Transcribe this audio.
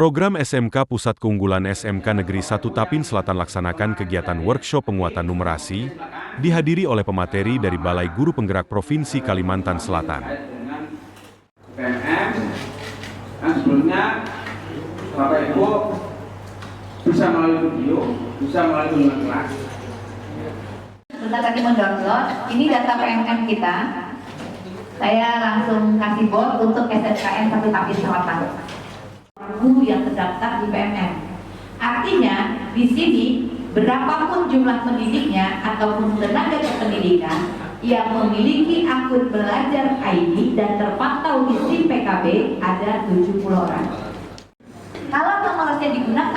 Program SMK Pusat Keunggulan SMK Negeri 1 Tapin Selatan laksanakan kegiatan workshop penguatan numerasi, dihadiri oleh pemateri dari Balai Guru Penggerak Provinsi Kalimantan Selatan. PNM, dan sebelumnya Bapak Ibu bisa melalui video, bisa melalui kelas. Sebentar tadi mendownload, ini data PNM kita. Saya langsung kasih bot untuk SMKN 1 Tapin Selatan. Guru yang terdaftar di PNM. Artinya di sini berapapun jumlah pendidiknya ataupun tenaga kependidikan yang memiliki akun belajar ID dan terpantau di SIM PKB ada 70 orang. Kalau numerasi digunakan